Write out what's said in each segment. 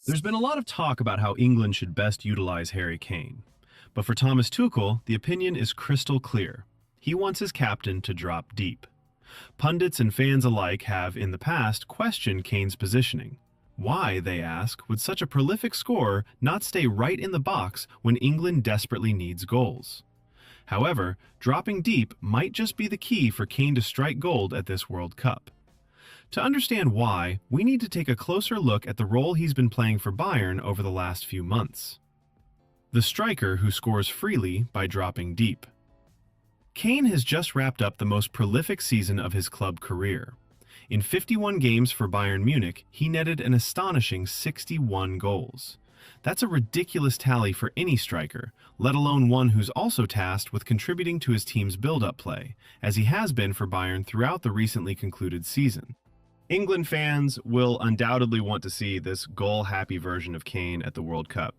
There's been a lot of talk about how England should best utilize Harry Kane. But for Thomas Tuchel, the opinion is crystal clear. He wants his captain to drop deep. Pundits and fans alike have, in the past, questioned Kane's positioning. Why, they ask, would such a prolific scorer not stay right in the box when England desperately needs goals? However, dropping deep might just be the key for Kane to strike gold at this World Cup. To understand why, we need to take a closer look at the role he's been playing for Bayern over the last few months. The striker who scores freely by dropping deep. Kane has just wrapped up the most prolific season of his club career. In 51 games for Bayern Munich, he netted an astonishing 61 goals. That's a ridiculous tally for any striker, let alone one who's also tasked with contributing to his team's build-up play, as he has been for Bayern throughout the recently concluded season. England fans will undoubtedly want to see this goal-happy version of Kane at the World Cup.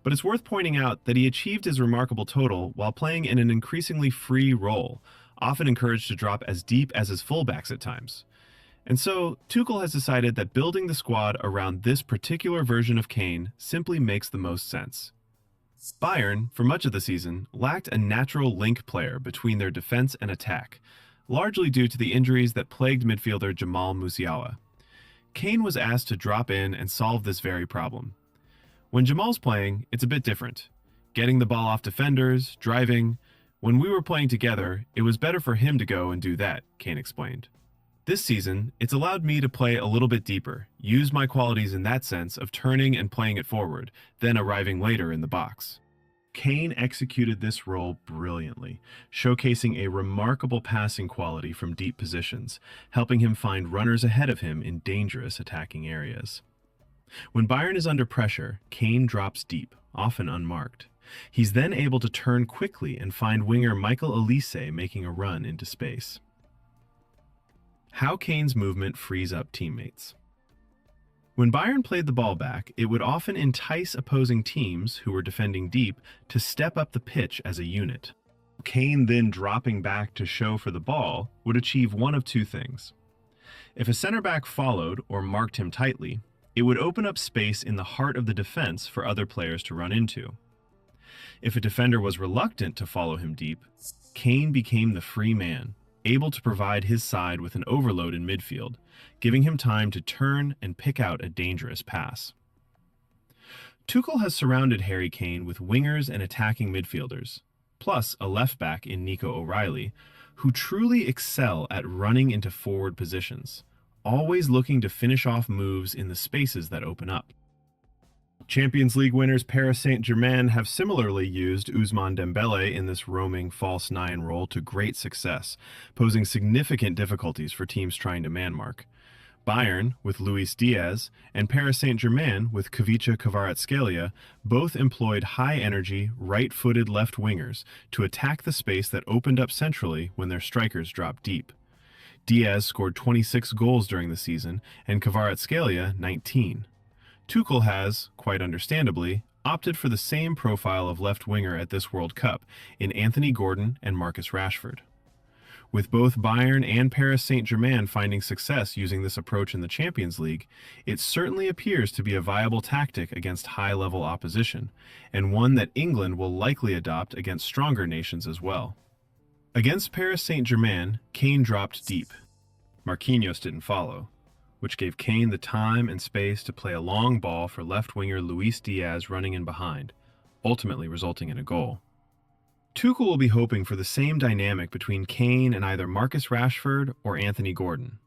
But it's worth pointing out that he achieved his remarkable total while playing in an increasingly free role, often encouraged to drop as deep as his fullbacks at times. And so, Tuchel has decided that building the squad around this particular version of Kane simply makes the most sense. Bayern, for much of the season, lacked a natural link player between their defense and attack, largely due to the injuries that plagued midfielder Jamal Musiala. Kane was asked to drop in and solve this very problem. When Jamal's playing, it's a bit different. Getting the ball off defenders, driving. When we were playing together, it was better for him to go and do that, Kane explained. This season, it's allowed me to play a little bit deeper, use my qualities in that sense of turning and playing it forward, then arriving later in the box. Kane executed this role brilliantly, showcasing a remarkable passing quality from deep positions, helping him find runners ahead of him in dangerous attacking areas. When Bayern is under pressure, Kane drops deep, often unmarked. He's then able to turn quickly and find winger Michael Olise making a run into space. How Kane's movement frees up teammates. When Bayern played the ball back, it would often entice opposing teams who were defending deep to step up the pitch as a unit. Kane then dropping back to show for the ball would achieve one of two things. If a center back followed or marked him tightly, it would open up space in the heart of the defense for other players to run into. If a defender was reluctant to follow him deep, Kane became the free man, able to provide his side with an overload in midfield, giving him time to turn and pick out a dangerous pass. Tuchel has surrounded Harry Kane with wingers and attacking midfielders, plus a left-back in Nico O'Reilly, who truly excel at running into forward positions, always looking to finish off moves in the spaces that open up. Champions League winners Paris Saint-Germain have similarly used Ousmane Dembélé in this roaming false nine role to great success, posing significant difficulties for teams trying to man-mark. Bayern, with Luis Diaz, and Paris Saint-Germain, with Ivica Kvaratskhelia, both employed high-energy, right-footed left wingers to attack the space that opened up centrally when their strikers dropped deep. Diaz scored 26 goals during the season, and Kvaratskhelia 19. Tuchel has, quite understandably, opted for the same profile of left winger at this World Cup in Anthony Gordon and Marcus Rashford. With both Bayern and Paris Saint-Germain finding success using this approach in the Champions League, it certainly appears to be a viable tactic against high-level opposition, and one that England will likely adopt against stronger nations as well. Against Paris Saint-Germain, Kane dropped deep. Marquinhos didn't follow, which gave Kane the time and space to play a long ball for left winger Luis Diaz running in behind, ultimately resulting in a goal. Tuchel will be hoping for the same dynamic between Kane and either Marcus Rashford or Anthony Gordon.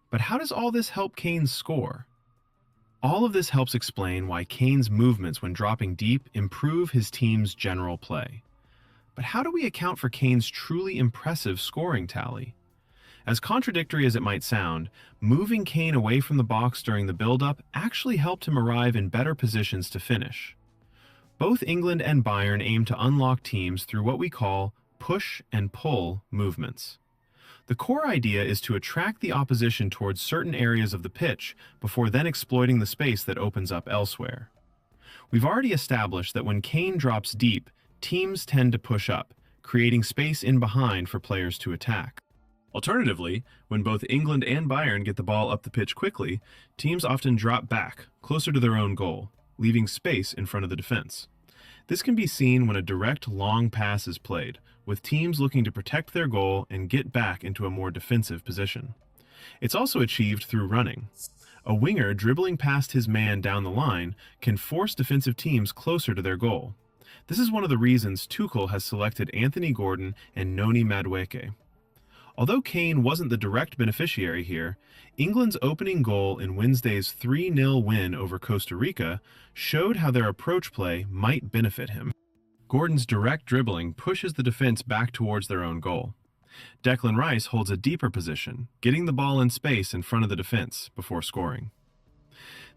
But how does all this help Kane score? All of this helps explain why Kane's movements when dropping deep improve his team's general play. But how do we account for Kane's truly impressive scoring tally? As contradictory as it might sound, moving Kane away from the box during the build-up actually helped him arrive in better positions to finish. Both England and Bayern aim to unlock teams through what we call push and pull movements. The core idea is to attract the opposition towards certain areas of the pitch before then exploiting the space that opens up elsewhere. We've already established that when Kane drops deep, teams tend to push up, creating space in behind for players to attack. Alternatively, when both England and Bayern get the ball up the pitch quickly, teams often drop back, closer to their own goal, leaving space in front of the defense. This can be seen when a direct long pass is played, with teams looking to protect their goal and get back into a more defensive position. It's also achieved through running. A winger dribbling past his man down the line can force defensive teams closer to their goal. This is one of the reasons Tuchel has selected Anthony Gordon and Noni Madueke. Although Kane wasn't the direct beneficiary here, England's opening goal in Wednesday's 3-0 win over Costa Rica showed how their approach play might benefit him. Gordon's direct dribbling pushes the defense back towards their own goal. Declan Rice holds a deeper position, getting the ball in space in front of the defense before scoring.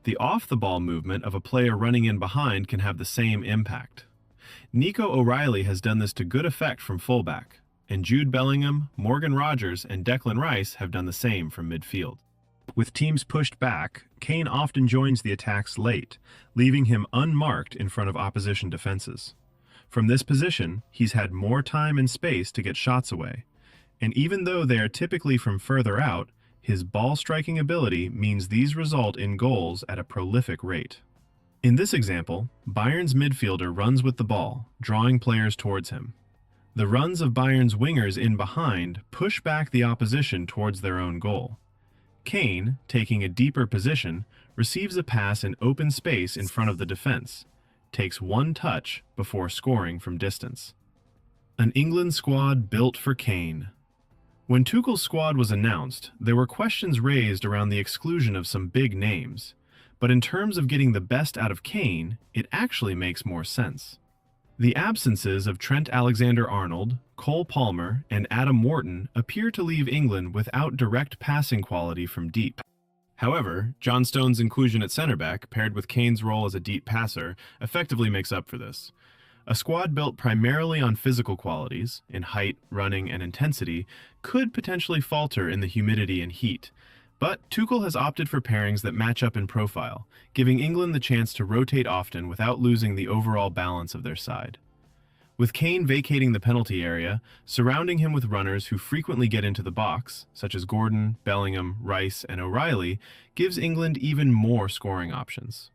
The off-the-ball movement of a player running in behind can have the same impact. Nico O'Reilly has done this to good effect from fullback, and Jude Bellingham, Morgan Rogers, and Declan Rice have done the same from midfield. With teams pushed back, Kane often joins the attacks late, leaving him unmarked in front of opposition defenses. From this position, he's had more time and space to get shots away, and even though they are typically from further out, his ball-striking ability means these result in goals at a prolific rate. In this example, Bayern's midfielder runs with the ball, drawing players towards him. The runs of Bayern's wingers in behind push back the opposition towards their own goal. Kane, taking a deeper position, receives a pass in open space in front of the defense, takes one touch before scoring from distance. An England squad built for Kane. When Tuchel's squad was announced, there were questions raised around the exclusion of some big names, but in terms of getting the best out of Kane, it actually makes more sense. The absences of Trent Alexander-Arnold, Cole Palmer, and Adam Wharton appear to leave England without direct passing quality from deep. However, John Stones' inclusion at centre-back, paired with Kane's role as a deep passer, effectively makes up for this. A squad built primarily on physical qualities, in height, running, and intensity, could potentially falter in the humidity and heat. But Tuchel has opted for pairings that match up in profile, giving England the chance to rotate often without losing the overall balance of their side. With Kane vacating the penalty area, surrounding him with runners who frequently get into the box, such as Gordon, Bellingham, Rice, and O'Reilly, gives England even more scoring options.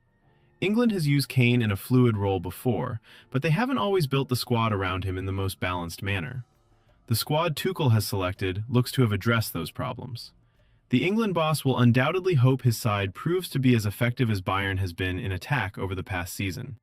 England has used Kane in a fluid role before, but they haven't always built the squad around him in the most balanced manner. The squad Tuchel has selected looks to have addressed those problems. The England boss will undoubtedly hope his side proves to be as effective as Bayern has been in attack over the past season.